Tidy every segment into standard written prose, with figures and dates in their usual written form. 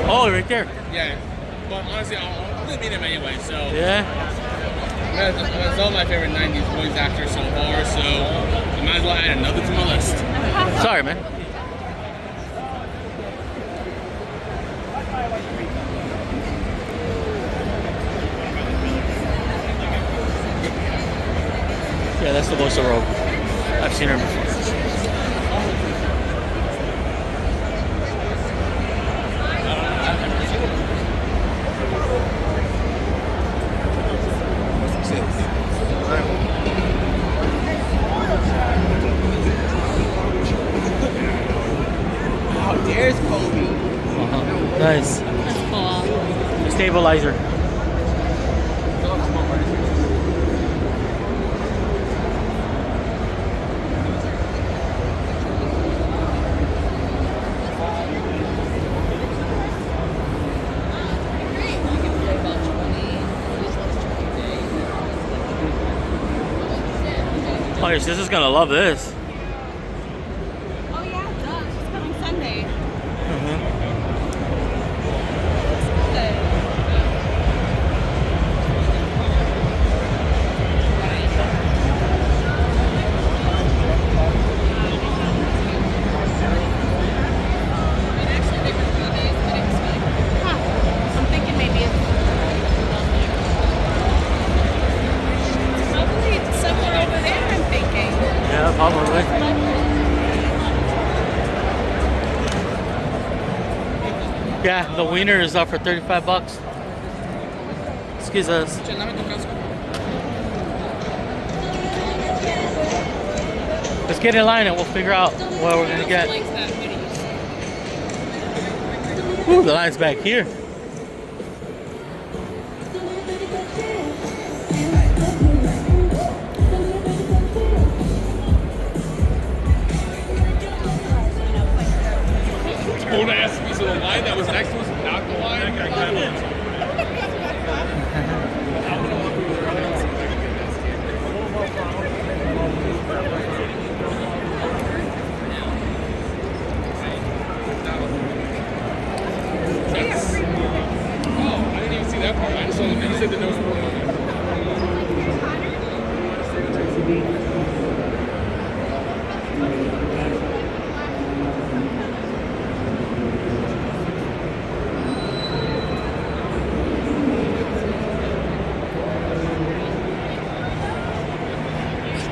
Oh, right there. Yeah, but honestly, I'm gonna meet him anyway. So Yeah. that's all my favorite '90s voice actors so far. So I might as well add another to my list. Sorry, man. Yeah, that's the voice of Rogue. I've seen her before. Oh, there's Kobe. Nice. That's cool. Stabilizer. Oh, your sister's gonna love this. Oh yeah, it does. It's coming Sunday. I'm thinking maybe it's probably somewhere over there. I'm thinking. Yeah, probably. Yeah, the wiener is up for 35 bucks. Excuse us. Let's get in line and we'll figure out what we're gonna get. Ooh, the line's back here. Old ass piece of the line that was next to us, not the line. Oh, I didn't even see that part. I just saw the you said the nose.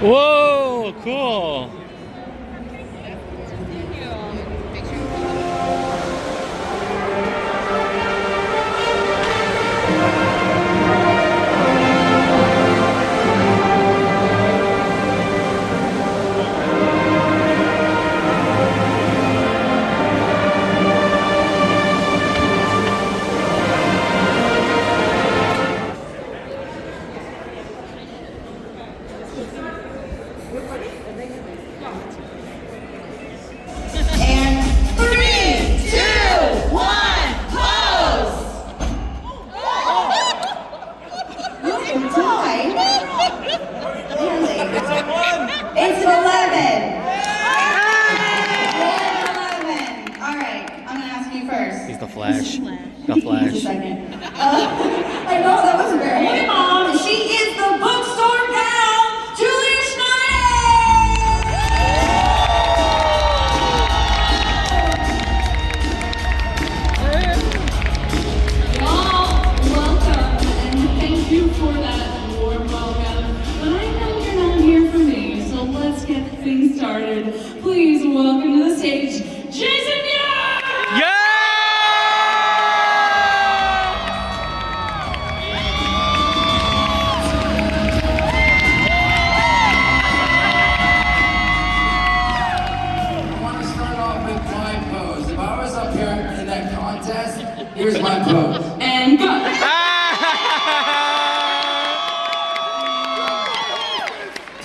Whoa, cool. It's 11. 11. All right, I'm gonna ask you first. He's the Flash. The Just a Flash. second. I know that wasn't very. Hey, Mom. She is the bookstore gal, Julia Schneider. Y'all, welcome, and thank you for that warm welcome. But I know you're not here for me, so let's get things started, please welcome to the stage, Jason Young! Yeah! I want to start off with my pose. If I was up here in that contest, here's my pose. And go!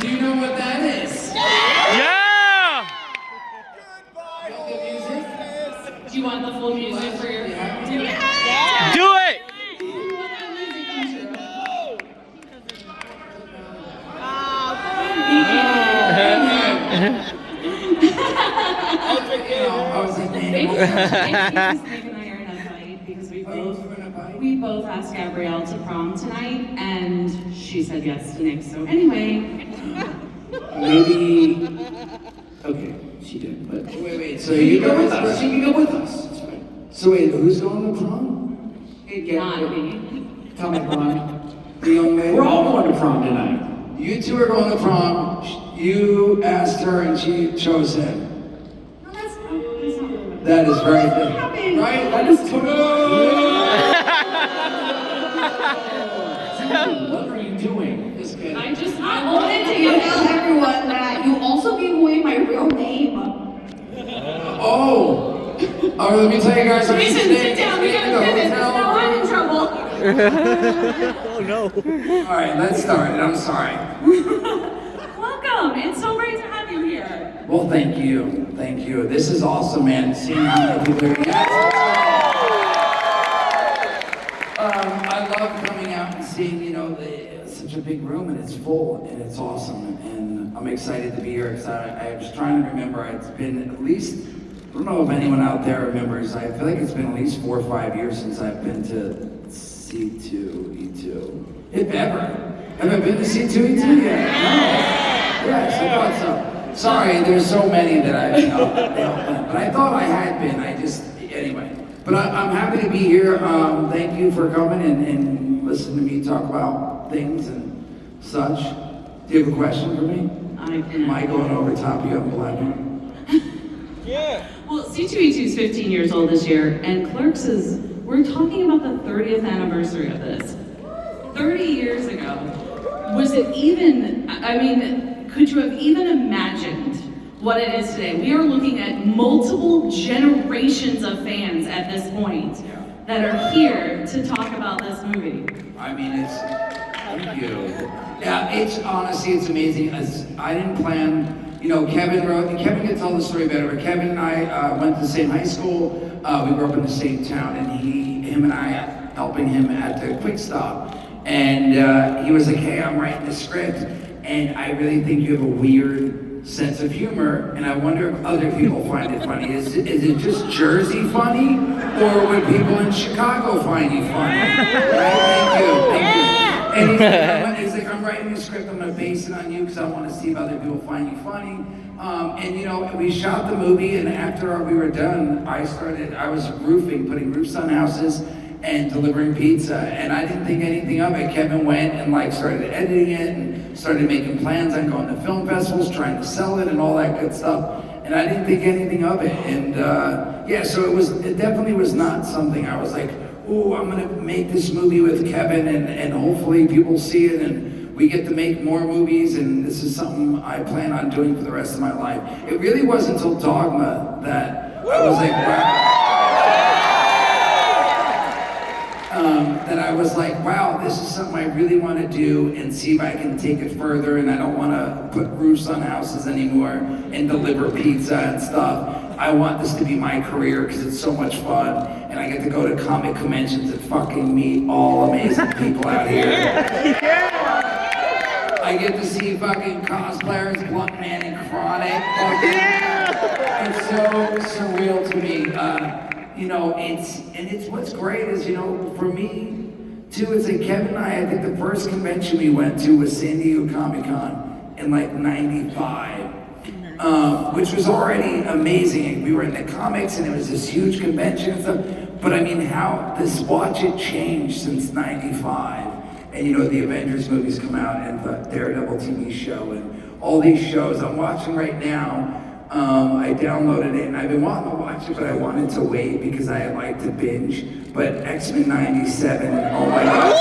Do you know what that is? Yeah! Feel the music? Do you want the full music for your... Yeah. Do it! I was like, man, Nick and I are in a fight because we both asked Gabrielle to prom tonight, and she said yes to Nick. So anyway, maybe. Okay, she did. But wait. So you go with us? She can go with us. That's right. So wait, who's going to prom? not me. Tell me, prom. The young lady. We're all going to prom tonight. You two are going to prom. You asked her, and she chose him. No, that's not really what That is very good. happened. Right? That is totally. What are you doing? This kid. I wanted to tell everyone that you also gave away my real name. Oh, let me tell you guys something. Jason, sit down. We gotta finish. Now I'm in trouble. Oh no. All right, let's start. I'm sorry. Welcome. It's so great to have you here. Well, thank you. Thank you. This is awesome, man. Seeing how many people are here. I love coming out and seeing, such a big room and it's full and it's awesome. And I'm excited to be here because I was trying to remember. It's been at least, I don't know if anyone out there remembers, I feel like it's been at least 4 or 5 years since I've been to C2E2. If ever. Have I been to C2E2 yet? No. Yes, I thought so. Sorry, there's so many that I but I thought I had been. Anyway. But I'm happy to be here. Thank you for coming and listening to me talk about things and such. Do you have a question for me? Am I going over top of you? I'm glad. Yeah. Well, C2E2 is 15 years old this year, and Clerks we're talking about the 30th anniversary of this. 30 years ago. Was it even, could you have even imagined what it is today? We are looking at multiple generations of fans at this point that are here to talk about this movie. Thank you. Yeah, it's amazing. I didn't plan, Kevin can tell the story better, but Kevin and I went to the same high school. We grew up in the same town, and him and I helping him at the Quick Stop. And he was like, hey, I'm writing the script, and I really think you have a weird sense of humor, and I wonder if other people find it funny. Is it just Jersey funny, or would people in Chicago find you funny? Right? Thank you. And he's like, I'm writing the script, I'm gonna base it on you because I want to see if other people find you funny. We shot the movie, and after we were done, I was putting roofs on houses and delivering pizza, and I didn't think anything of it. Kevin went and started editing it and started making plans on going to film festivals, trying to sell it and all that good stuff. And I didn't think anything of it. And so it definitely was not something I was like, oh, I'm gonna make this movie with Kevin and hopefully people see it and we get to make more movies and this is something I plan on doing for the rest of my life. It really wasn't until Dogma that I was like, wow. That I was like, wow, this is something I really want to do and see if I can take it further, and I don't want to put roofs on houses anymore and deliver pizza and stuff. I want this to be my career because it's so much fun, and I get to go to comic conventions and fucking meet all amazing people out here. I get to see fucking cosplayers, Blunt Man and Chronic. It's so surreal to me. It's what's great is, for me, too, it's like Kevin and I think the first convention we went to was San Diego Comic-Con in '95, which was already amazing. We were in the comics and it was this huge convention and stuff, but watch it change since '95. And the Avengers movies come out and the Daredevil TV show and all these shows. I'm watching right now. I downloaded it and I've been wanting to watch it, but I wanted to wait because I like to binge. But X-Men 97, oh my God.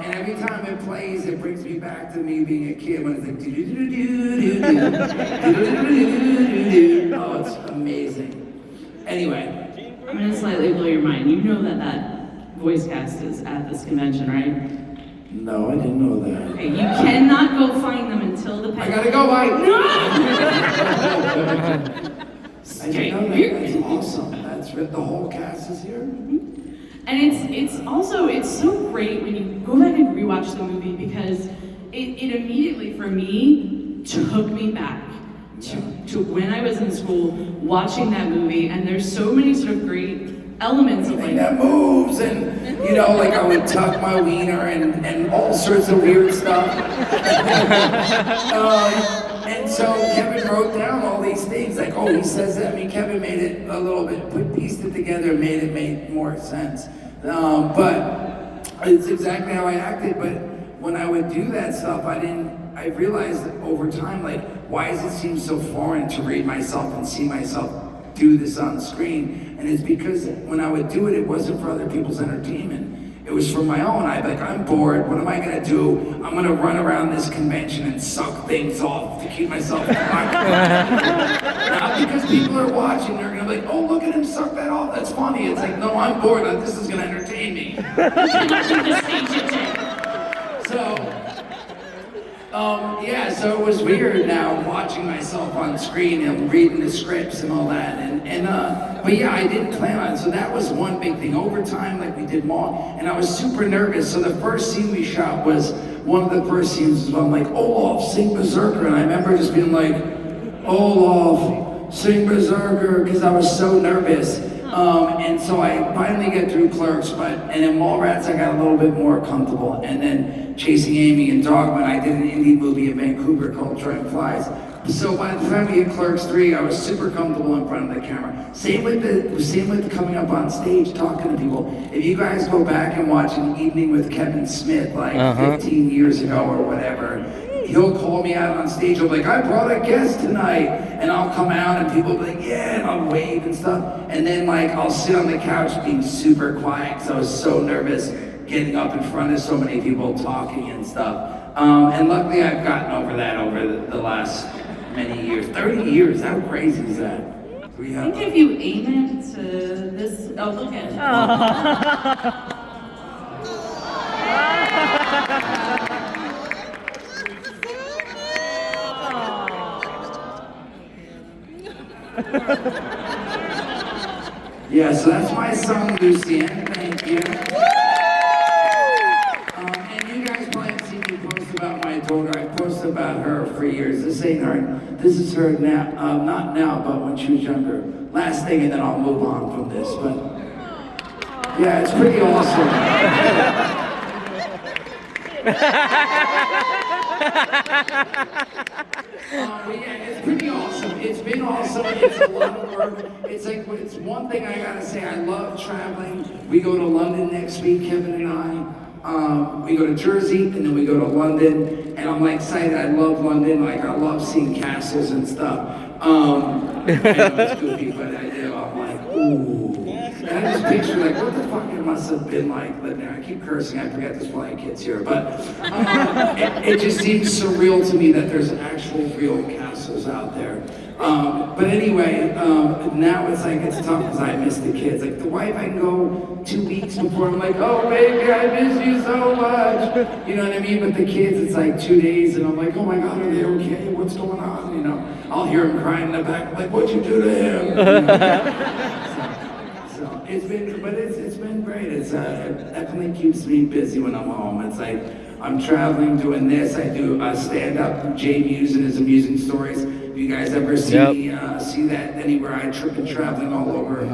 And every time it plays, it brings me back to me being a kid when it's like do-do-do-do-do-do-do. Oh, it's amazing. Anyway. I'm gonna slightly blow your mind. You know that voice cast is at this convention, right? No, I didn't know that. Okay, you cannot go find them until the I gotta go, bye. No! I didn't know that. That's awesome. That's the whole cast is here. And it's also so great when you go back and rewatch the movie because it immediately for me took me back to when I was in school watching that movie, and there's so many sort of great elements of like that moves, and you know, like I would tuck my wiener and all sorts of weird stuff. And so Kevin wrote down all these things, like, oh, he says that. I mean, Kevin made it a little bit, pieced it together, made more sense. But it's exactly how I acted. But when I would do that stuff, I realized that over time, like, why does it seem so foreign to read myself and see myself do this on screen? And it's because when I would do it, it wasn't for other people's entertainment. It was for my own. I'd be like, I'm bored. What am I gonna do? I'm gonna run around this convention and suck things off to keep myself not because people are watching. They're gonna be like, oh, look at him suck that off. That's funny. It's like, no, I'm bored. This is gonna entertain me. So it was weird now watching myself on screen and reading the scripts and all that. But yeah, I didn't plan on it. So that was one big thing. Over time, like we did more, and I was super nervous. So the first scene we shot was one of the first scenes. I'm like, Olaf, sing Berserker, and I remember just being like, Olaf, sing Berserker, because I was so nervous. And so I finally get through Clerks, and in Mallrats I got a little bit more comfortable. And then Chasing Amy and Dogman, I did an indie movie in Vancouver called Trying Flies. So by the time we hit Clerks 3, I was super comfortable in front of the camera. Same with coming up on stage, talking to people. If you guys go back and watch An Evening with Kevin Smith, like 15 years ago or whatever, he'll call me out on stage. He'll be like, I brought a guest tonight. And I'll come out and people will be like, yeah, and I'll wave and stuff. And then like, I'll sit on the couch being super quiet because I was so nervous getting up in front of so many people talking and stuff. And luckily I've gotten over that over the last many years. 30 years, how crazy is that? I think if you aim it to this, oh, look at it. Yeah, so that's my son, Lucienne. Thank you. And you guys probably have seen me post about my daughter. I posted about her for years. This ain't her. This is her now. Not now, but when she was younger. Last thing, and then I'll move on from this. But yeah, it's pretty awesome. It's pretty awesome. It's been awesome. It's a lot of work. It's one thing I gotta say. I love traveling. We go to London next week, Kevin and I. We go to Jersey and then we go to London. And I'm like excited. I love London. Like I love seeing castles and stuff. I know it's goofy, but I do. I'm like, ooh. And I just picture like what the fuck it must have been like living there. I keep cursing. I forget there's plenty of kids here, but it just seems surreal to me that there's actual real castles out there. But anyway, now it's like it's tough because I miss the kids. Like the wife, I can go 2 weeks before I'm like, oh baby, I miss you so much. You know what I mean? But the kids, it's like 2 days, and I'm like, oh my God, are they okay? What's going on? You know, I'll hear them crying in the back, like, what'd you do to him? You know? So it's been great. It definitely keeps me busy when I'm home. It's like I'm traveling, doing this. I do stand-up, J Muse and his amusing stories. If you guys ever see that anywhere, I trip and traveling all over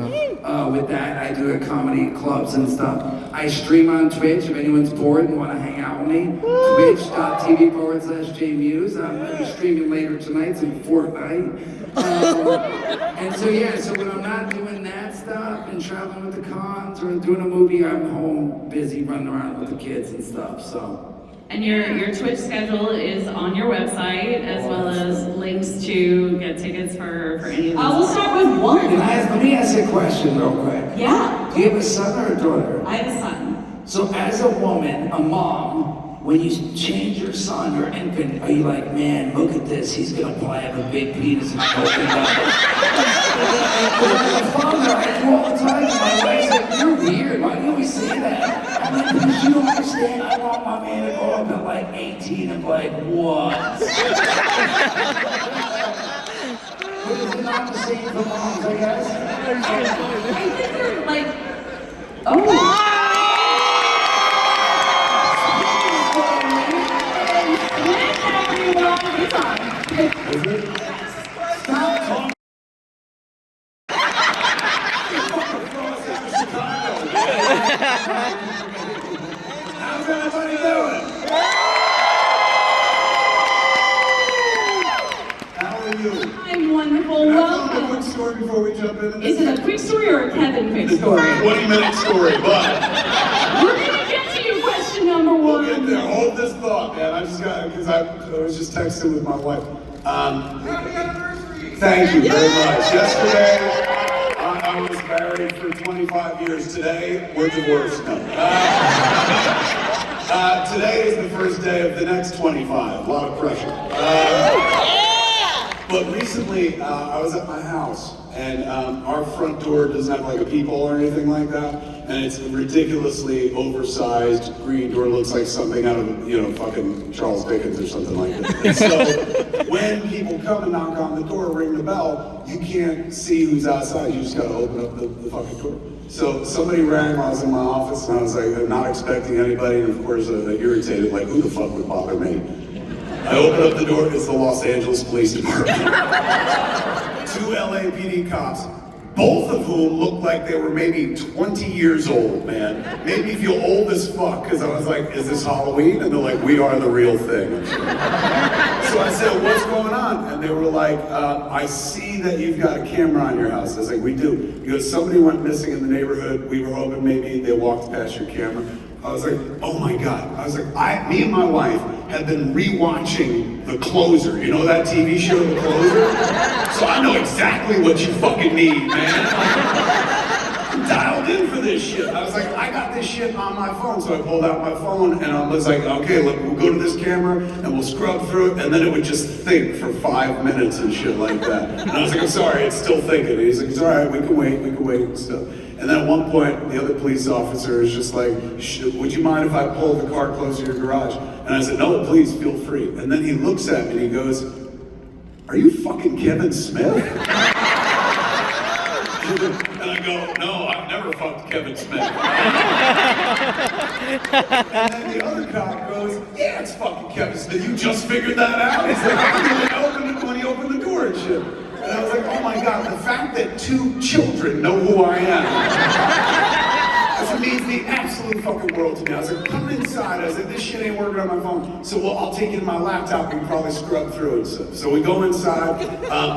with that. I do at comedy clubs and stuff. I stream on Twitch if anyone's bored and want to hang out with me. Twitch.tv/J Muse. I'm going to be streaming later tonight, some Fortnite. And so when I'm not doing that stuff and traveling with the cons or doing a movie, I'm home busy running around with the kids and stuff. So. And your Twitch schedule is on your website, as well as links to get tickets for any of these. We'll start with one. Let me ask you a question real quick. Yeah. Do you have a son or a daughter? I have a son. So as a woman, a mom, when you change your son, your infant, are you like, man, look at this, he's gonna probably have a big penis and smoking up. As a father, I do all the time, and my wife's like, you're weird, why do you always say that? I'm like, because you don't understand, I want my man to grow up at like 18 and be like, what? But is it not the same for moms, I guess? I think they're like, oh. How's everybody doing? How are you? I'm wonderful. Can I tell a Welcome. quick story before we jump into this? Is it a quick story or a Kevin quick story? 20-minute story, but We're gonna get to your question number we'll one. get there. Hold this thought, man. I just got because I was just texting with my wife. Happy anniversary! Thank you very much. Yesterday, I was married for 25 years. Today, we're divorced. No. Today is the first day of the next 25. A lot of pressure. But recently, I was at my house, and our front door doesn't have like a peephole or anything like that, and it's a ridiculously oversized green door. Looks like something out of, fucking Charles Dickens or something like that. And so when people come and knock on the door, ring the bell, you can't see who's outside. You just gotta open up the fucking door. So somebody rang while I was in my office, and I was like, not expecting anybody, and of course, irritated, like, who the fuck would bother me? I open up the door, it's the Los Angeles Police Department. 2 LAPD cops, both of whom looked like they were maybe 20 years old, man. Made me feel old as fuck, because I was like, is this Halloween? And they're like, we are the real thing. So I said, what's going on? And they were like, I see that you've got a camera on your house. I was like, we do. He goes, somebody went missing in the neighborhood. We were hoping maybe they walked past your camera. I was like, oh my God. I was like, me and my wife have been rewatching The Closer. You know that TV show, The Closer? So I know exactly what you fucking need, man. I'm dialed in for this shit. I was like, I got this shit on my phone. So I pulled out my phone and I was like, okay, look, we'll go to this camera and we'll scrub through it. And then it would just think for 5 minutes and shit like that. And I was like, I'm sorry, it's still thinking. And he's like, it's all right, we can wait and stuff. And then at one point, the other police officer is just like, would you mind if I pull the car closer to your garage? And I said, no, please, feel free. And then he looks at me and he goes, are you fucking Kevin Smith? And I go, no, I've never fucked Kevin Smith. And then the other cop goes, yeah, it's fucking Kevin Smith. You just figured that out? He's like, when he opened the door and shit. And I was like, oh my God, the fact that 2 children know who I am. It means the absolute fucking world to me. I was like, come inside. I was like, this shit ain't working on my phone. So, well, I'll take it in my laptop and probably scrub through it. So we go inside.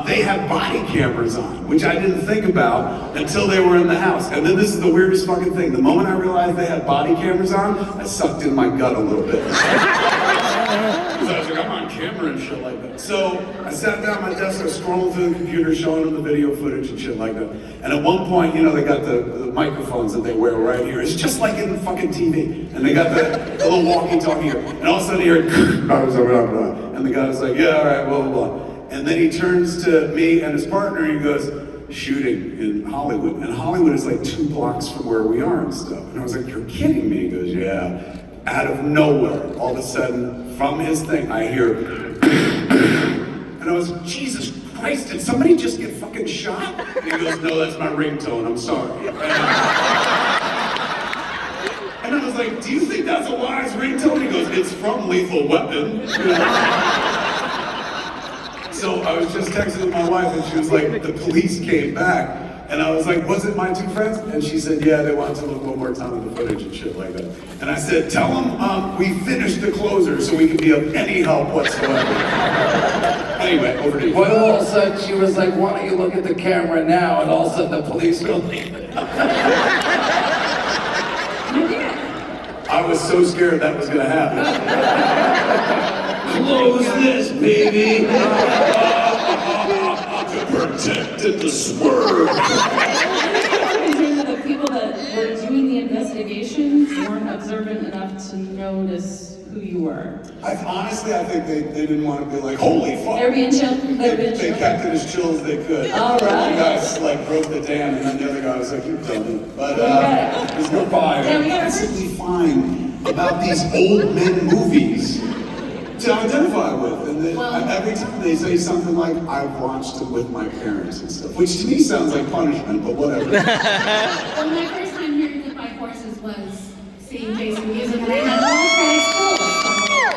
They have body cameras on, which I didn't think about until they were in the house. And then this is the weirdest fucking thing. The moment I realized they had body cameras on, I sucked in my gut a little bit. Because I was like, I'm on camera and shit like that. So I sat down at my desk, I was scrolling through the computer, showing them the video footage and shit like that. And at one point, they got the microphones that they wear right here. It's just like in the fucking TV. And they got the little walkie-talkie here. And all of a sudden you hear, and the guy was like, yeah, all right, blah, blah, blah. And then he turns to me and his partner and he goes, shooting in Hollywood. And Hollywood is like 2 blocks from where we are and stuff. And I was like, you're kidding me? He goes, yeah. Out of nowhere, all of a sudden, from his thing, I hear, and I was, Jesus Christ, did somebody just get fucking shot? And he goes, no, that's my ringtone, I'm sorry. And I was like, do you think that's a wise ringtone? He goes, it's from Lethal Weapon. So I was just texting with my wife and she was like, the police came back. And I was like, was it my 2 friends? And she said, yeah, they wanted to look one more time at the footage and shit like that. And I said, tell them we finished The Closer so we can be of any help whatsoever. Anyway, over to you. Well, all of a sudden she was like, why don't you look at the camera now? And all of a sudden the police go, I was so scared that was gonna happen. Close this, baby. Protected the swerve. The people that were doing the investigation weren't observant enough to notice who you were. Honestly, I think they didn't want to be like, holy fuck. They're being chill. They kept it as chill as they could. All right. One guy like broke the dam, and then the other guy was like, you dummy. But there's no fire. Yeah, we got I simply find about these old men movies to identify with. And then every time they say something like, I watched it with my parents and stuff, which to me sounds like punishment, but whatever. Well, my first time hearing Goodbye Horses was seeing Jason music, and I had to watch that at school.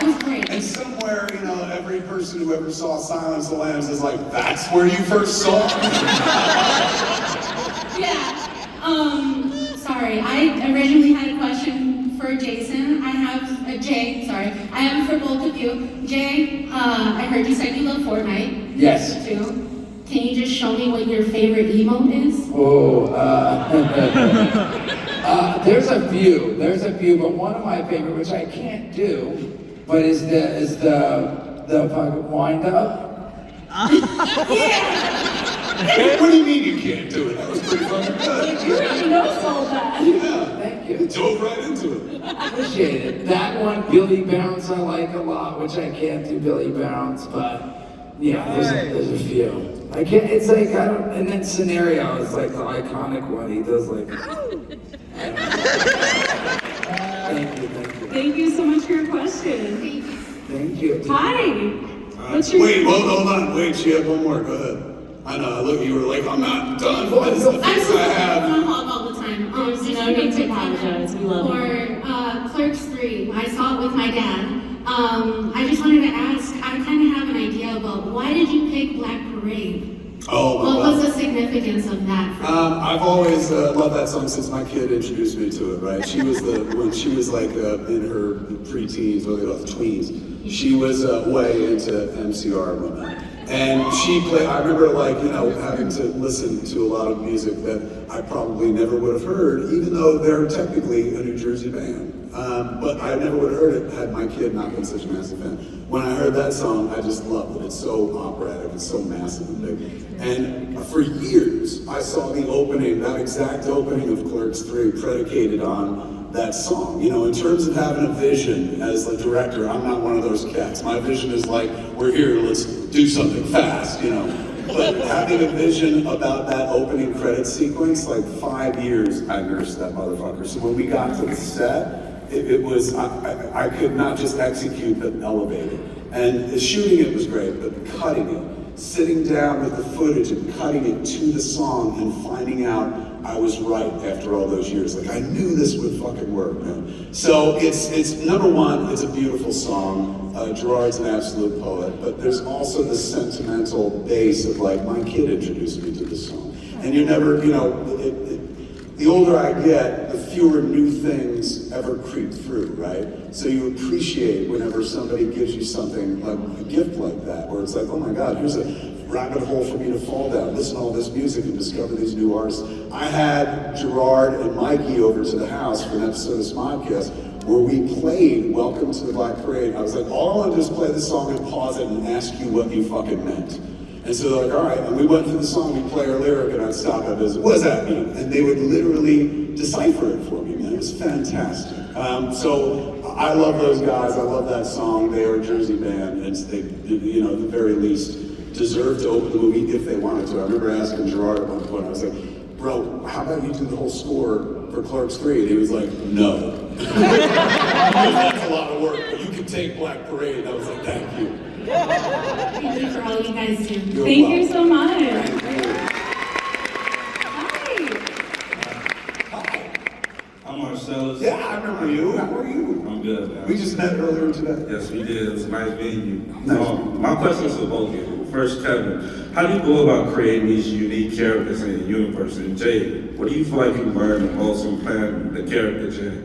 It was great. And somewhere, every person who ever saw Silence of the Lambs is like, that's where you first saw it? Yeah. Sorry, I originally had a question for Jason. I have Jay, sorry. I have it for both of you. Jay, I heard you said you love Fortnite. Yes. Too. Can you just show me what your favorite emote is? Oh, there's a few, but one of my favorite, which I can't do, but is the fucking wind up. What do you mean you can't do it? That was pretty fucking good. You really know all that. Yeah. Thank you. Dove right into it. Appreciate it. That one, Billy Bounce, I like a lot, which I can't do Billy Bounce, but yeah, there's a few. I can't. It's like I don't. And then Scenario is like the iconic one. He does like. Thank you. Thank you so much for your question. Thank you. Hi. What's your Wait, hold on. Wait, she had one more. Go ahead. I know. I look. You were like, I'm not done. What is the I'm things so I have? on hog all the time. There's no need to apologize. We love you. For Clerks 3, I saw it with my dad. I just wanted to ask, I kind of have an idea about why did you pick Black Parade? Oh, my What God. was the significance of that for you? I've always loved that song since my kid introduced me to it, right? She was when she was like in her preteens, or tweens, she was way into MCR and whatnot. And she played, I remember having to listen to a lot of music that I probably never would have heard, even though they're technically a New Jersey band. But I never would have heard it had my kid not been such a massive fan. When I heard that song, I just loved it. It's so operatic, it's so massive and big. And for years, I saw the opening, that exact opening of Clerks 3 predicated on that song. In terms of having a vision as a director, I'm not one of those cats. My vision is like, we're here, let's do something fast, But having a vision about that opening credit sequence, like 5 years I nursed that motherfucker. So when we got to the set, it was, I could not just execute, but elevate it. And the shooting it was great, but cutting it, sitting down with the footage and cutting it to the song and finding out I was right after all those years. Like, I knew this would fucking work, man. So it's number one, it's a beautiful song. Gerard's an absolute poet, but there's also the sentimental base of like, my kid introduced me to this song. And you never, the older I get, the fewer new things ever creep through, right? So you appreciate whenever somebody gives you something like a gift like that, where it's like, oh my God, here's a rabbit hole for me to fall down, listen to all this music and discover these new artists. I had Gerard and Mikey over to the house for an episode of Smodcast where we played Welcome to the Black Parade. I was like, all I want to do is play this song and pause it and ask you what you fucking meant. And so they're like, all right, and we went through the song, we'd play our lyric, and I'd stop at this, what does that mean? And they would literally decipher it for me, man. It was fantastic. So I love those guys, I love that song. They are a Jersey band, and they, at the very least, deserve to open the movie if they wanted to. I remember asking Gerard at one point, I was like, bro, how about you do the whole score for Clerks 3? And he was like, no. That's a lot of work, but you can take Black Parade. And I was like, thank you. Thank you for all you guys do. You're Thank welcome. you so much. Thank you. Hi. I'm Marcellus. Yeah, I remember you. How are you? I'm good, man. We just met earlier today. Yes, we did. It was nice meeting you. Nice. My question is for both of you. First, Kevin, how do you go about creating these unique characters in the universe? And Jay, what do you feel like you learned the most from playing the character Jay?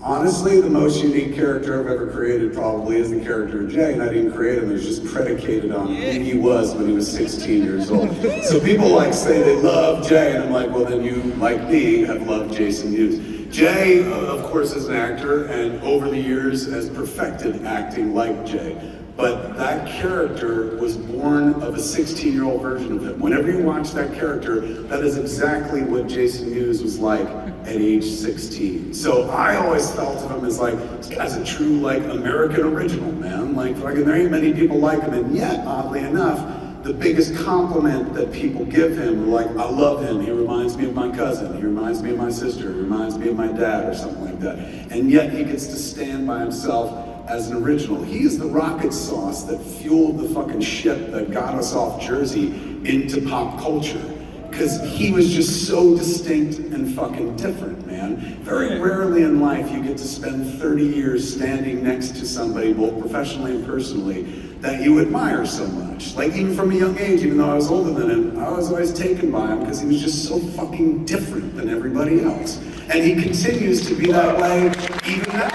Honestly, the most unique character I've ever created probably is the character of Jay, and I didn't create him. It was just predicated on who he was when he was 16 years old. So people say they love Jay, and I'm like, well then you, like me, have loved Jason Hughes. Jay, of course, is an actor, and over the years has perfected acting like Jay. But that character was born of a 16-year-old version of him. Whenever you watch that character, that is exactly what Jason Mewes was like at age 16. So I always felt of him as like, this guy's a true, like, American original, man. Like, fucking, there ain't many people like him, and yet, oddly enough, the biggest compliment that people give him, like, I love him, he reminds me of my cousin, he reminds me of my sister, he reminds me of my dad, or something like that. And yet he gets to stand by himself as an original. He is the rocket sauce that fueled the fucking ship that got us off Jersey into pop culture. Because he was just so distinct and fucking different, man. Very rarely in life you get to spend 30 years standing next to somebody, both professionally and personally, that you admire so much. Like, even from a young age, even though I was older than him, I was always taken by him because he was just so fucking different than everybody else. And he continues to be that way even now.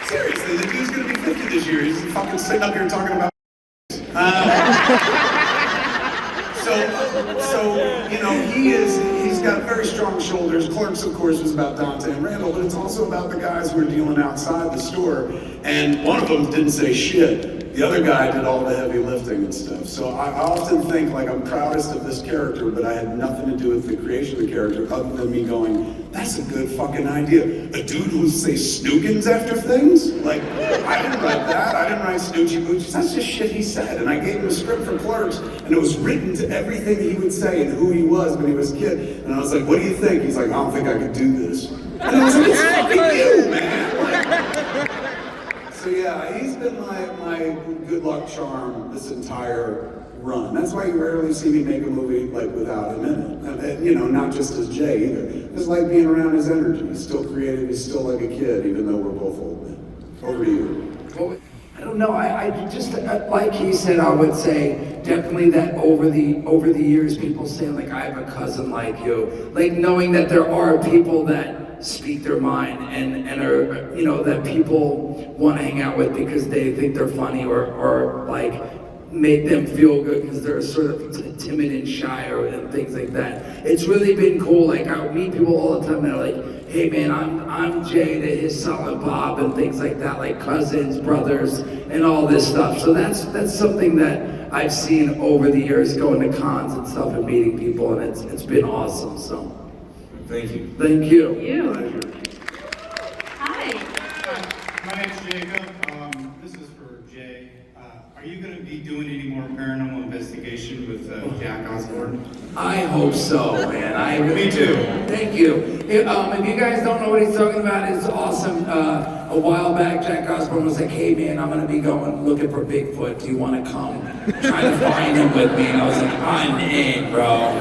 Seriously, the dude's gonna be 50 this year. He's fucking sitting up here talking about so, you know, he's got very strong shoulders. Clerks, of course, was about Dante and Randall, but it's also about the guys who are dealing outside the store. And one of them didn't say shit. The other guy did all the heavy lifting and stuff. So I often think, like, I'm proudest of this character, but I had nothing to do with the creation of the character other than me going, that's a good fucking idea. A dude who would say snoogans after things? Like, I didn't write that. I didn't write snoochie boochies. That's just shit he said. And I gave him a script for Clerks, and it was written to everything he would say and who he was when he was a kid. And I was like, what do you think? He's like, I don't think I could do this. And I was like, it's fucking you, man. Like, so yeah, he's been my good luck charm this entire run. That's why you rarely see me make a movie like without him in it. And, you know, not just as Jay either. It's like being around his energy. He's still creative, he's still like a kid, even though we're both old men. Over to you. Well, I don't know. I just like he said. I would say definitely that over the years, people say like I have a cousin like you. Like knowing that there are people that speak their mind and are, you know, that people want to hang out with because they think they're funny or like make them feel good because they're sort of timid and shy and things like that. It's really been cool. Like I meet people all the time that are like, hey man, I'm Jay to his son Bob and things like that, like cousins, brothers, and all this stuff. So that's something that I've seen over the years going to cons and stuff and meeting people, and it's been awesome. So Thank you. thank you. Hi. My name's Jacob. This is for Jay. Are you going to be doing any more paranormal investigation with Jack Osborne? I hope so, man. Me too. Thank you. If you guys don't know what he's talking about, it's awesome. A while back, Jack Osborne was like, hey man, I'm gonna be going looking for Bigfoot. Do you want to come try to find him with me? And I was like, I'm in, bro.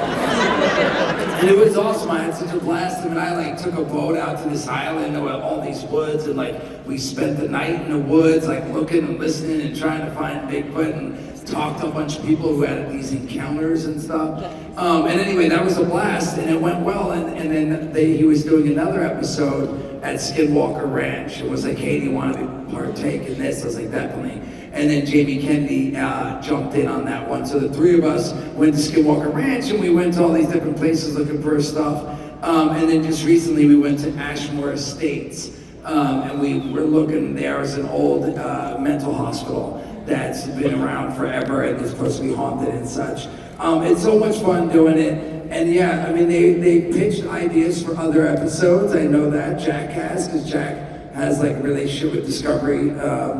And it was awesome. I had such a blast. Him and I like took a boat out to this island with all these woods, and like we spent the night in the woods, like looking and listening and trying to find Bigfoot, and talked to a bunch of people who had these encounters and stuff. And anyway, that was a blast, and it went well. And then he was doing another episode at Skinwalker Ranch. It was like, hey, do you want to partake in this? I was like, definitely. And then Jamie Kennedy jumped in on that one. So the three of us went to Skinwalker Ranch, and we went to all these different places looking for stuff. And then just recently we went to Ashmore Estates, and we were looking there as an old mental hospital that's been around forever and is supposed to be haunted and such. It's so much fun doing it. And yeah, I mean, they pitched ideas for other episodes. I know that Jack has, because Jack has like a relationship with Discovery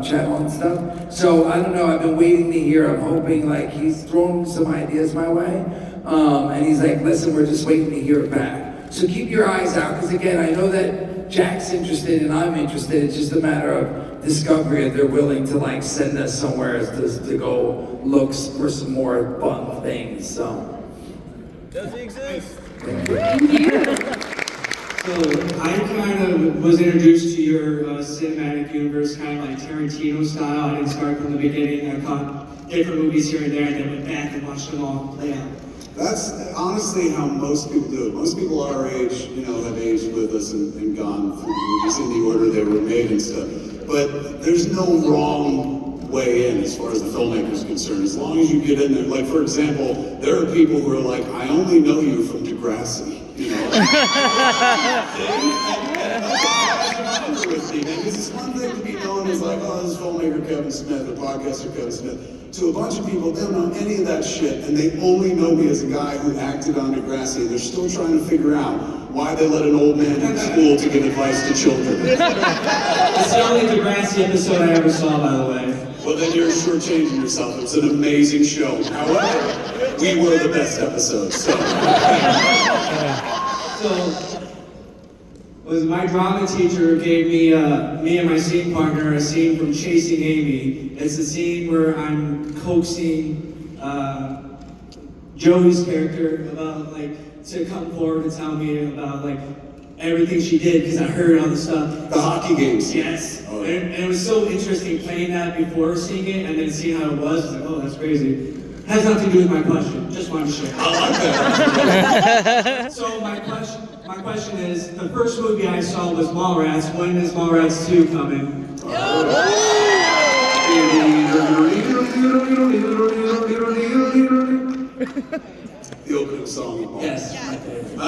Channel and stuff. So I don't know, I've been waiting to hear. I'm hoping, like, he's thrown some ideas my way. And he's like, listen, we're just waiting to hear it back. So keep your eyes out, because again, I know that Jack's interested and I'm interested. It's just a matter of Discovery, if they're willing to like send us somewhere to go look for some more fun things. So. Does he exist? Thank you. So I kind of was introduced to your cinematic universe kind of like Tarantino style. I didn't start from the beginning. I caught different movies here and there and then went back and watched them all play out. That's honestly how most people do it. Most people our age, you know, have aged with us and gone through movies in the order they were made and stuff. But there's no wrong way in as far as the filmmaker is concerned. As long as you get in there, like for example, there are people who are like, I only know you from Degrassi, you know? and with me, man, because it's one thing to be known as like, oh, this is filmmaker Kevin Smith, or podcaster Kevin Smith. To a bunch of people, they don't know any of that shit, and they only know me as a guy who acted on Degrassi, and they're still trying to figure out why they let an old man in school to give advice to children. It's the only Degrassi episode I ever saw, by the way. Well, then you're shortchanging yourself. It's an amazing show. However, we were the best episode, so. Was my drama teacher gave me and my scene partner a scene from Chasing Amy. It's a scene where I'm coaxing Joey's character about like to come forward and tell me about like everything she did because I heard all the stuff. The hockey games. Yes. Oh, yeah. And it was so interesting playing that before seeing it and then seeing how it was. It's like, oh, that's crazy. Has nothing to do with my question. Just wanted to share. I like that. So my question is, the first movie I saw was Mallrats. When is Mallrats 2 coming? The opening song of Mallrats. Yes, my favorite.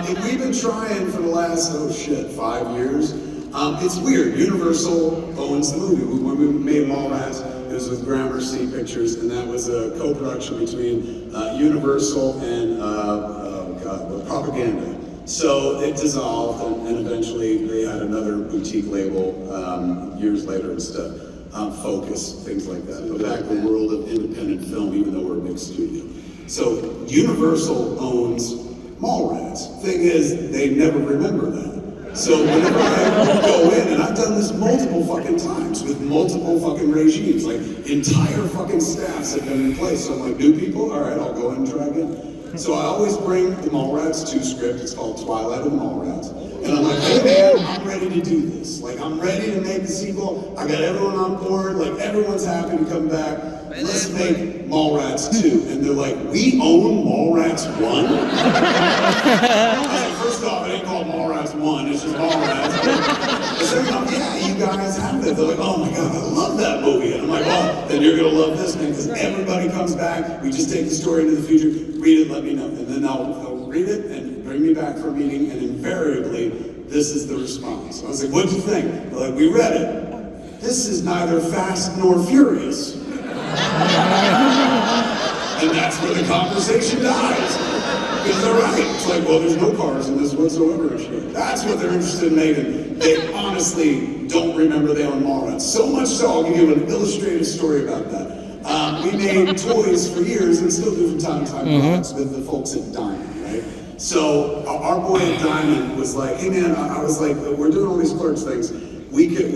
And we've been trying for the last, 5 years. It's weird. Universal owns the movie. When we made Mallrats, it was with Gramercy Pictures, and that was a co-production between Universal and Propaganda. So it dissolved, and eventually they had another boutique label years later and stuff. Focus, things like that. But back in the world of independent film, even though we're a big studio. So Universal owns Mallrats. Thing is, they never remember that. So whenever I go in, and I've done this multiple fucking times with multiple fucking regimes, like entire fucking staffs have been in place. So I'm like, new people? All right, I'll go ahead and try again. So I always bring the Mallrats 2 script. It's called Twilight of the Mallrats. And I'm like, hey man, I'm ready to do this. Like, I'm ready to make the sequel. I got everyone on board. Like, everyone's happy to come back. Let's make Mallrats 2. And they're like, we own Mallrats 1? I was like, first off, it ain't called Mallrats 1. It's just Mallrats. But second off, yeah, you guys have it. They're like, oh my God, I love that movie. And I'm like, oh, then you're going to love this, man, because everybody comes back. We just take the story into the future, read it, let me know. And then they'll read it and bring me back for a meeting, and invariably, this is the response. I was like, what'd you think? They're like, we read it. This is neither fast nor furious. And that's where the conversation dies. Because they're right. It's like, well, there's no cars in this whatsoever. That's what they're interested in making. They honestly don't remember they own Mallrats. So much so, I'll give you an illustrative story about that. We made toys for years, and still do from time to time products with the folks at Diamond, right? So our boy at Diamond was like, hey man, I was like, we're doing all these Clerks things. We could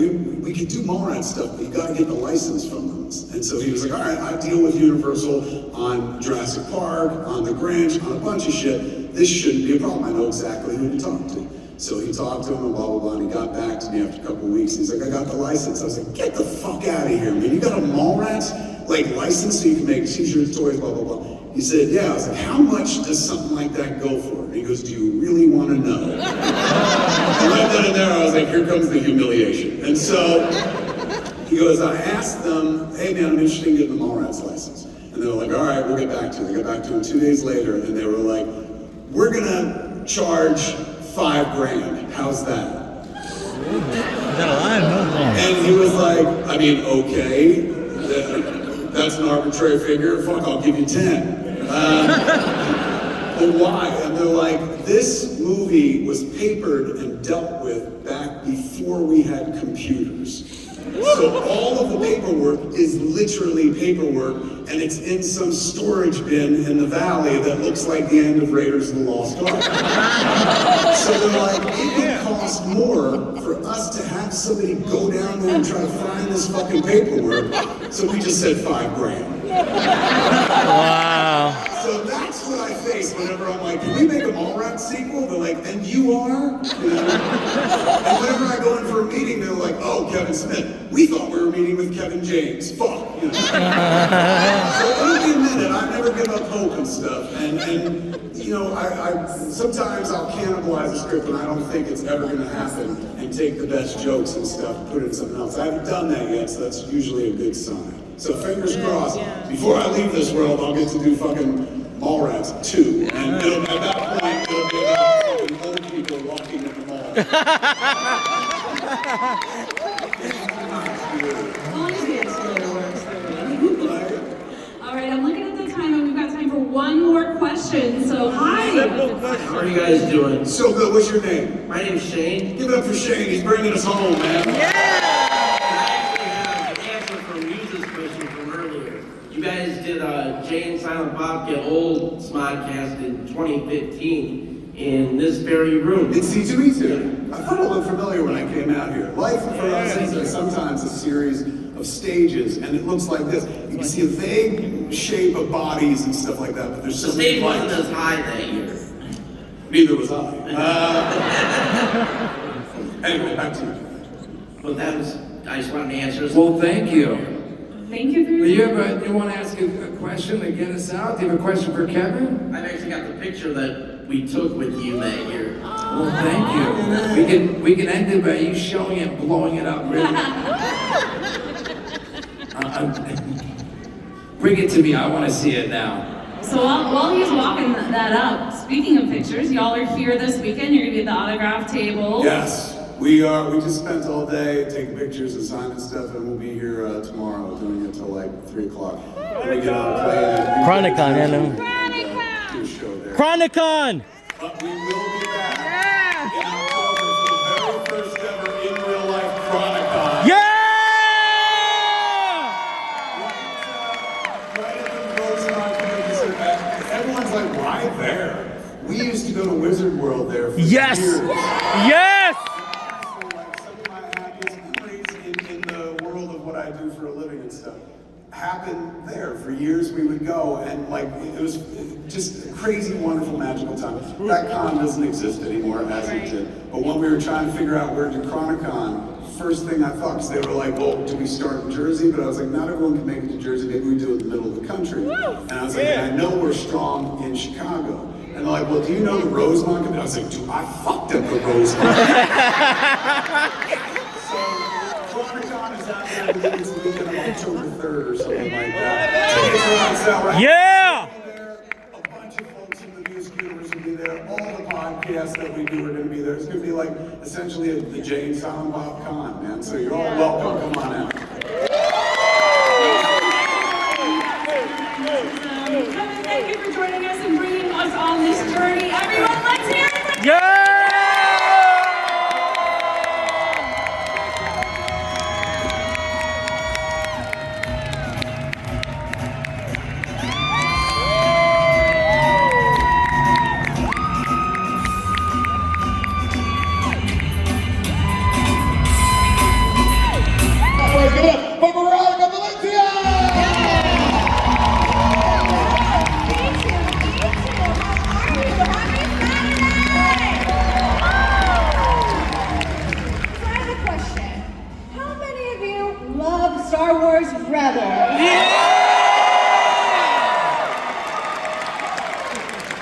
do Mallrats stuff, but you gotta get the license from them. And so he was like, all right, I deal with Universal on Jurassic Park, on The Grinch, on a bunch of shit. This shouldn't be a problem. I know exactly who to talk to. So he talked to him and blah, blah, blah, and he got back to me after a couple of weeks. He's like, I got the license. I was like, get the fuck out of here, man. You got a Mallrats license so you can make t-shirts, toys, blah, blah, blah. He said, yeah. I was like, how much does something like that go for? And he goes, do you really want to know? And right then and there, I was like, here comes the humiliation. And so he goes, I asked them, hey man, I'm interested in getting the Mallrats license. And they were like, all right, we'll get back to you. They got back to him 2 days later, and they were like, we're gonna charge $5,000. How's that? Is that a lie? No. And he was like, I mean, okay, that's an arbitrary figure. Fuck, I'll give you 10. But why? And they're like, this movie was papered and dealt with back before we had computers. So all of the paperwork is literally paperwork, and it's in some storage bin in the valley that looks like the end of Raiders of the Lost Ark. So they're like, it would cost more for us to have somebody go down there and try to find this fucking paperwork. So we just said $5,000. Wow. So that's what I face whenever I'm like, can we make a Mallrats sequel? They're like, and you are? You know? And whenever I go in for a meeting, they're like, oh, Kevin Smith, we thought we were meeting with Kevin James. Fuck. You know? So it'll be a minute. I never give up hope and stuff. And you know, I sometimes I'll cannibalize a script and I don't think it's ever going to happen and take the best jokes and stuff and put it in something else. I haven't done that yet, so that's usually a good sign. So fingers crossed, before I leave this world, I'll get to do fucking Mallrats 2. And at that point, it'll be about fucking old people walking in the mall. All right, I'm looking at the time and we've got time for one more question. So, hi. How are you guys doing? So good. What's your name? My name's Shane. Give it up for Shane. He's bringing us home, man. I actually have an answer for Muse's question from earlier. You guys did Jay and Silent Bob Get Old Smodcast in 2015 in this very room. It's C2E2. I thought it looked familiar when I came out here. Life for us is sometimes a series of stages, and it looks like this. You can see a vague shape of bodies and stuff like that, but there's so The many stage wasn't lights. as high that year. Neither was I. Anyway, back to you. But that was, I just wanted to answer. Well, thank you. Thank you for Do your you want to ask a question to get us out? Do you have a question for Kevin? I've actually got the picture that we took with you that year. Well, thank you. We can end it by you showing it, blowing it up, really. Bring it to me. I want to see it now. So while he's walking that up, speaking of pictures, y'all are here this weekend. You're gonna be at the autograph table. Yes, we are. We just spent all day taking pictures and signing stuff, and we'll be here tomorrow doing it till like 3 o'clock. We get on a plane. Chronicon, you know. Do a show there. Chronicon! But we will be back in October for the very first ever in real life Chronicon. Yeah! Right at the Rosemont Convention Center. Everyone's like, why there? We used to go to Wizard World there for Yes! years. Yes! So, like, some of my happiest memories in the world of what I do for a living and stuff happened there. For years we would go, and like it was just a crazy, wonderful, magical time. That con doesn't exist anymore as it did. But when we were trying to figure out where to do Chronicon, first thing I thought, because they were like, well, do we start in Jersey? But I was like, not everyone can make it to Jersey. Maybe we do it in the middle of the country. And I was like, I know we're strong in Chicago. And they're like, well, do you know the Rosemont? And I was like, dude, I fucked up the Rosemont. So, Chronicon is out there, I believe it's the weekend of October 3rd or something like that. Tickets are on sale right Yeah! now. A bunch of folks in the music universe will be there. All the podcasts that we do are going to be there. It's going to be like essentially the Jay and Silent Bob Con, man. So you're all welcome. Come on out. Kevin, thank you for joining us and bringing us on this journey. Everyone, let's hear it for Yeah! Star Wars Rebels.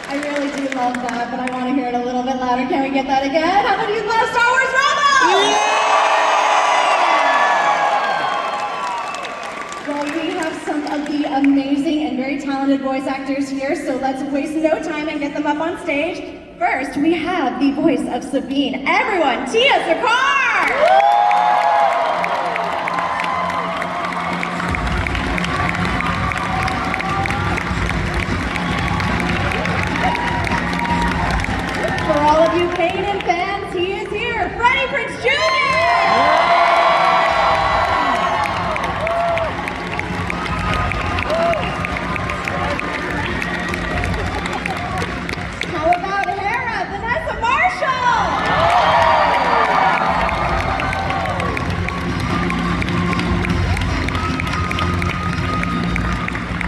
I really do love that, but I want to hear it a little bit louder. Can we get that again? How many of you love Star Wars Rebels? Well, we have some of the amazing and very talented voice actors here, so let's waste no time and get them up on stage. First, we have the voice of Sabine. Everyone, Tia Sakar! For all of you Kanan fans, he is here, Freddie Prinze Jr. How about Hera, Vanessa Marshall?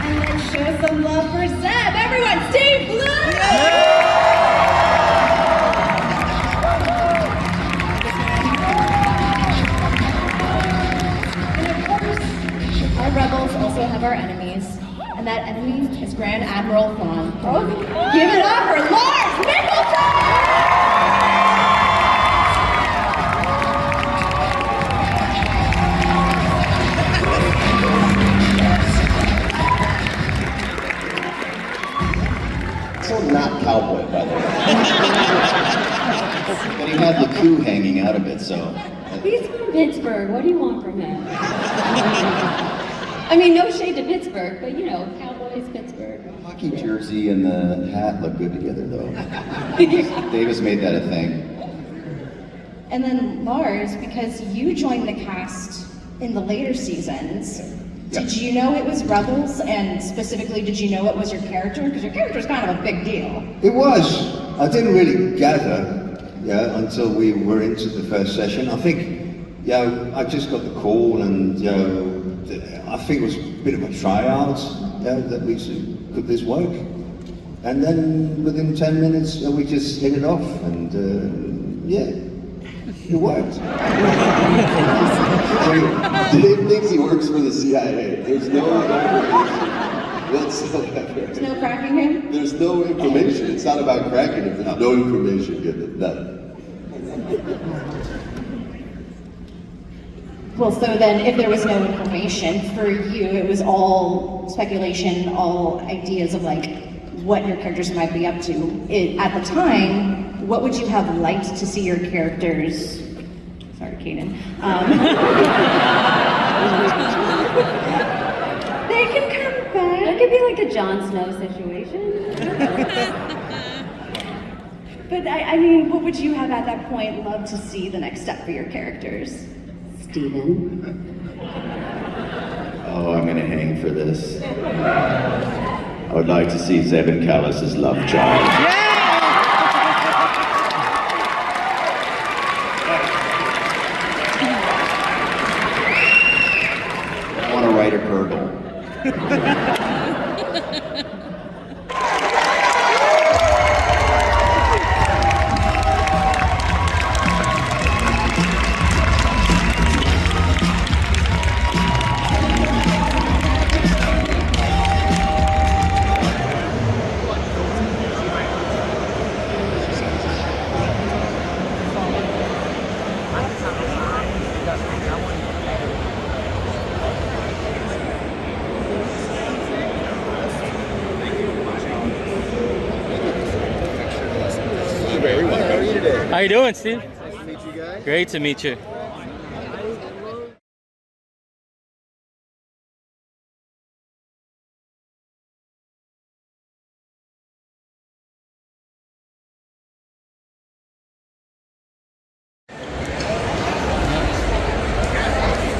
And let's show some love for Zeb. Everyone, Steve Blue! Our rebels also have our enemies, and that enemy is Grand Admiral Thrawn. Give it up for Lars Nicholson! Pittsburgh. What do you want from him? I mean, no shade to Pittsburgh, but you know, Cowboys, Pittsburgh. Hockey jersey and the hat look good together, though. Davis made that a thing. And then Lars, because you joined the cast in the later seasons, did you know it was Rebels? And specifically, did you know it was your character? Because your character is kind of a big deal. It was. I didn't really gather, until we were into the first session. I think, I just got the call, and I think it was a bit of a tryout, that we said, could this work? And then within 10 minutes, we just hit it off, and it worked. Dave thinks he works for the CIA. There's no whatsoever. There's no cracking him? There's no information. It's not about cracking him. There's no information given. None. Well, so then if there was no information for you, it was all speculation, all ideas of like what your characters might be up to. At the time, what would you have liked to see your characters, sorry, Kaden. They can come back. It could be like a Jon Snow situation. But I mean, what would you have at that point love to see the next step for your characters? Steven. Oh, I'm gonna hang for this. I would like to see Zeb Callis' love child. I want to write a Gurgle. How you doing, Steve? Nice to meet you guys. Great to meet you.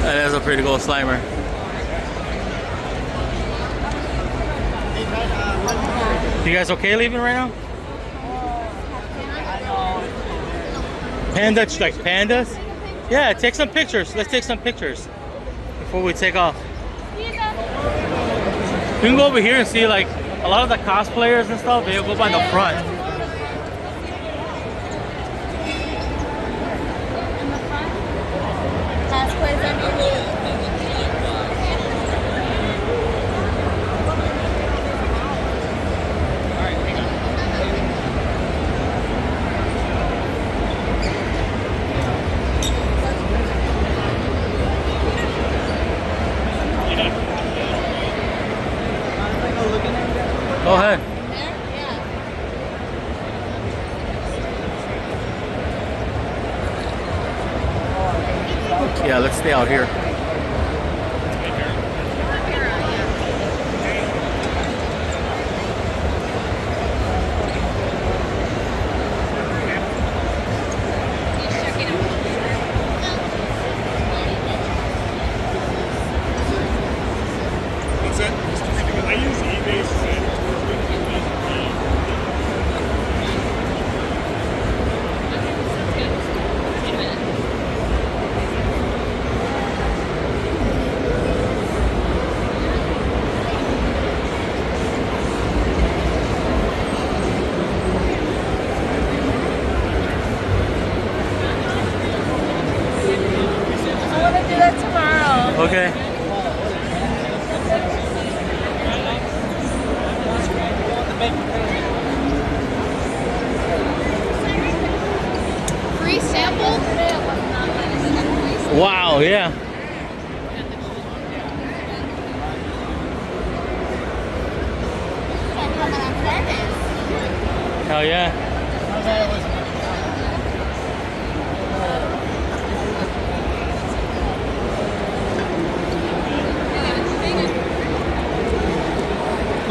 That is a pretty cool Slimer. You guys okay leaving right now? Panda, like pandas? Yeah, take some pictures. Let's take some pictures before we take off. You can go over here and see like a lot of the cosplayers and stuff. They'll go by the front. Go ahead. Yeah, let's stay out here. I use eBay to Okay. Free sample? Wow, yeah. Hell yeah.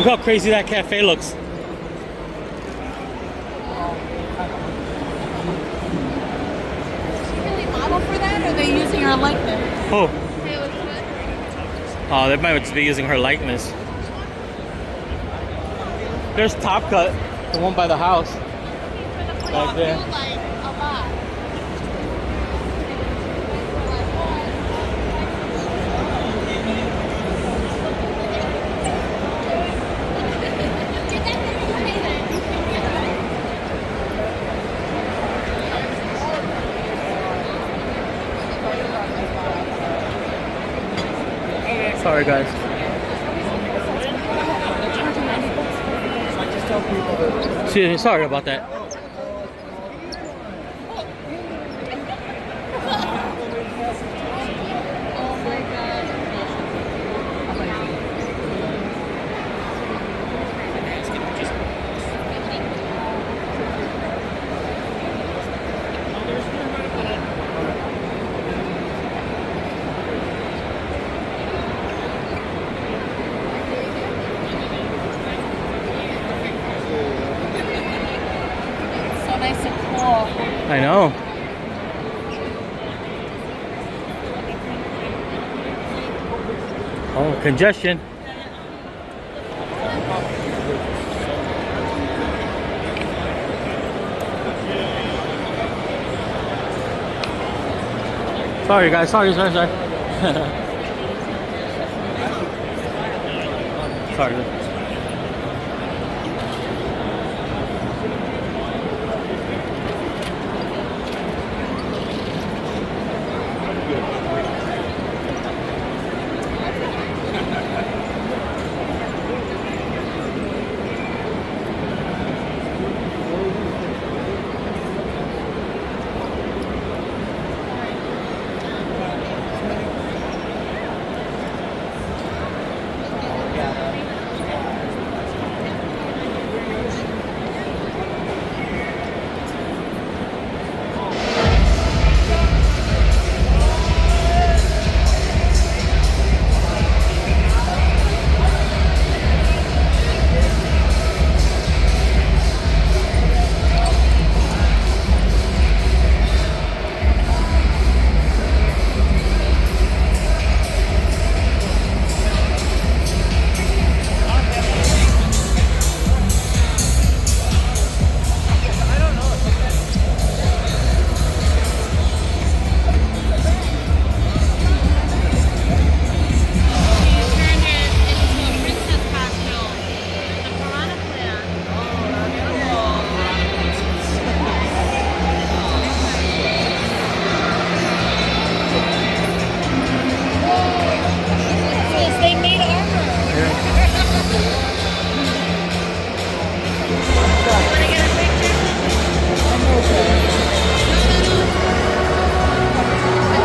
Look how crazy that cafe looks. Is she really model for that, or are they using her likeness? Oh. Oh, they might just be using her likeness. There's Top Cut, the one by the house. Back there. Sorry, guys. Sorry about that. So nice and cool. I know. Oh, congestion. Sorry, guys. Sorry. Sorry.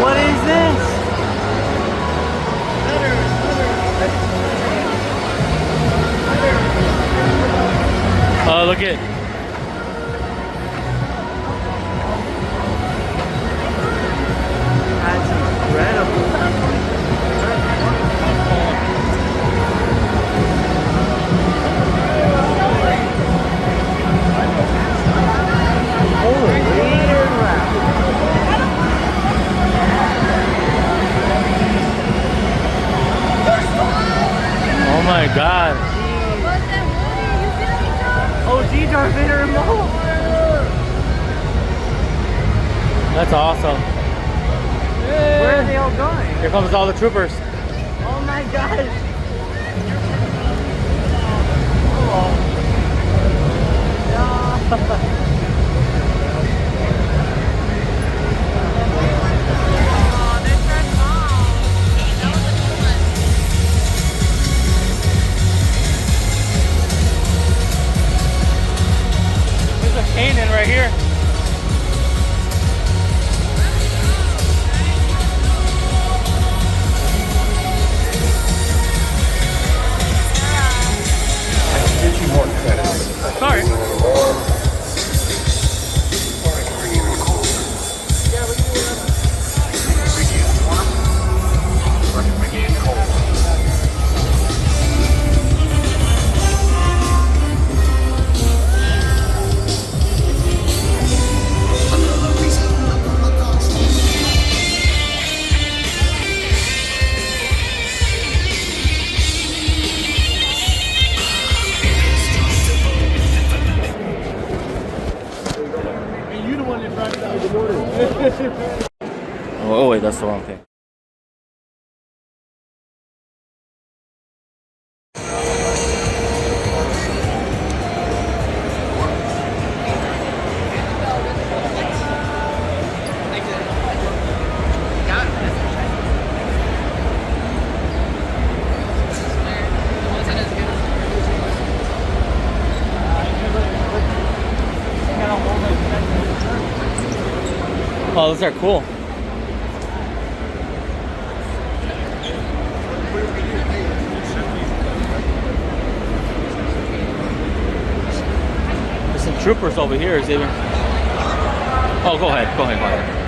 What is this? Oh, look at. That's incredible. Oh my god. OG Darth Vader and Maul. That's awesome. Where are they all going? Here comes all the troopers. Oh my gosh. There's a Kanan right here. Give you more credit. Sorry. Oh, those are cool. There's some troopers over here. Is even. Oh, go ahead. Go ahead. Go ahead.